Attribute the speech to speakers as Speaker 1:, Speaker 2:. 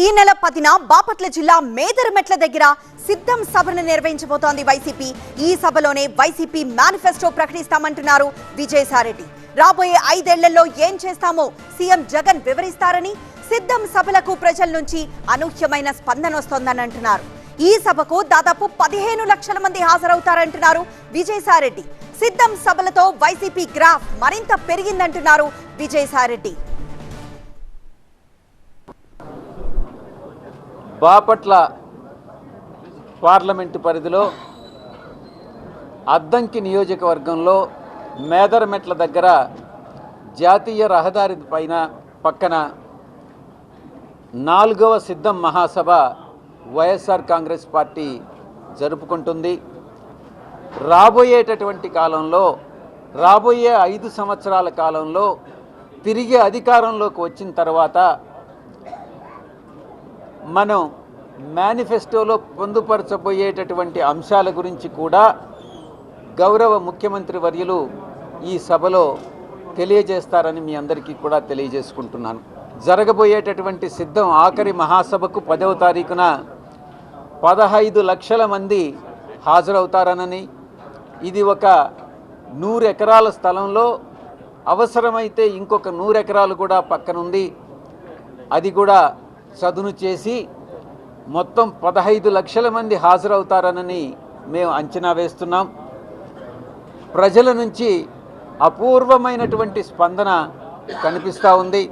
Speaker 1: ఈ నెల 10న బాపట్ల జిల్లా మేదరమెట్ల దగ్గర సిద్ధం సభను నిర్వహించబోతోంది వైసీపీ. ఈ సభలోనే వైసీపీ మేనిఫెస్టో ప్రకటిస్తామంటున్నారు విజయసాయిరెడ్డి. రాబోయే 5 ఏళ్లలో ఏం చేస్తామో సీఎం జగన్ వివరిస్తారని, సిద్ధం సభలకు ప్రజల నుంచి అనూహ్యమైన స్పందన వస్తోందని అంటున్నారు. ఈ సభకు దాదాపు 15 లక్షల మంది హాజరవుతారంటున్నారు విజయసాయిరెడ్డి. సిద్ధం సభలతో వైసీపీ గ్రాఫ్ మరింత పెరిగిందంటున్నారు విజయసాయిరెడ్డి.
Speaker 2: బాపట్ల పార్లమెంటు పరిధిలో అద్దంకి నియోజకవర్గంలో మేదరమెట్ల దగ్గర జాతీయ రహదారి పక్కన 4వ సిద్ధం మహాసభ వైఎస్ఆర్ కాంగ్రెస్ పార్టీ జరుపుకుంటుంది. రాబోయేటటువంటి కాలంలో, రాబోయే 5 సంవత్సరాల కాలంలో తిరిగి అధికారంలోకి వచ్చిన తర్వాత మనం మేనిఫెస్టోలో పొందుపరచబోయేటటువంటి అంశాల గురించి కూడా గౌరవ ముఖ్యమంత్రి వర్యులు ఈ సభలో తెలియజేస్తారని మీ అందరికీ కూడా తెలియజేసుకుంటున్నాను. జరగబోయేటటువంటి సిద్ధం ఆఖరి మహాసభకు 10వ తారీఖున 15 లక్షల మంది హాజరవుతారనని, ఇది ఒక 100 ఎకరాల స్థలంలో అవసరమైతే ఇంకొక 100 ఎకరాలు కూడా పక్కనుంది, అది కూడా చదును చేసి మొత్తం 15 లక్షల మంది హాజరవుతారనని మేము అంచనా వేస్తున్నాం. ప్రజల నుంచి అపూర్వమైనటువంటి స్పందన కనిపిస్తూ ఉంది.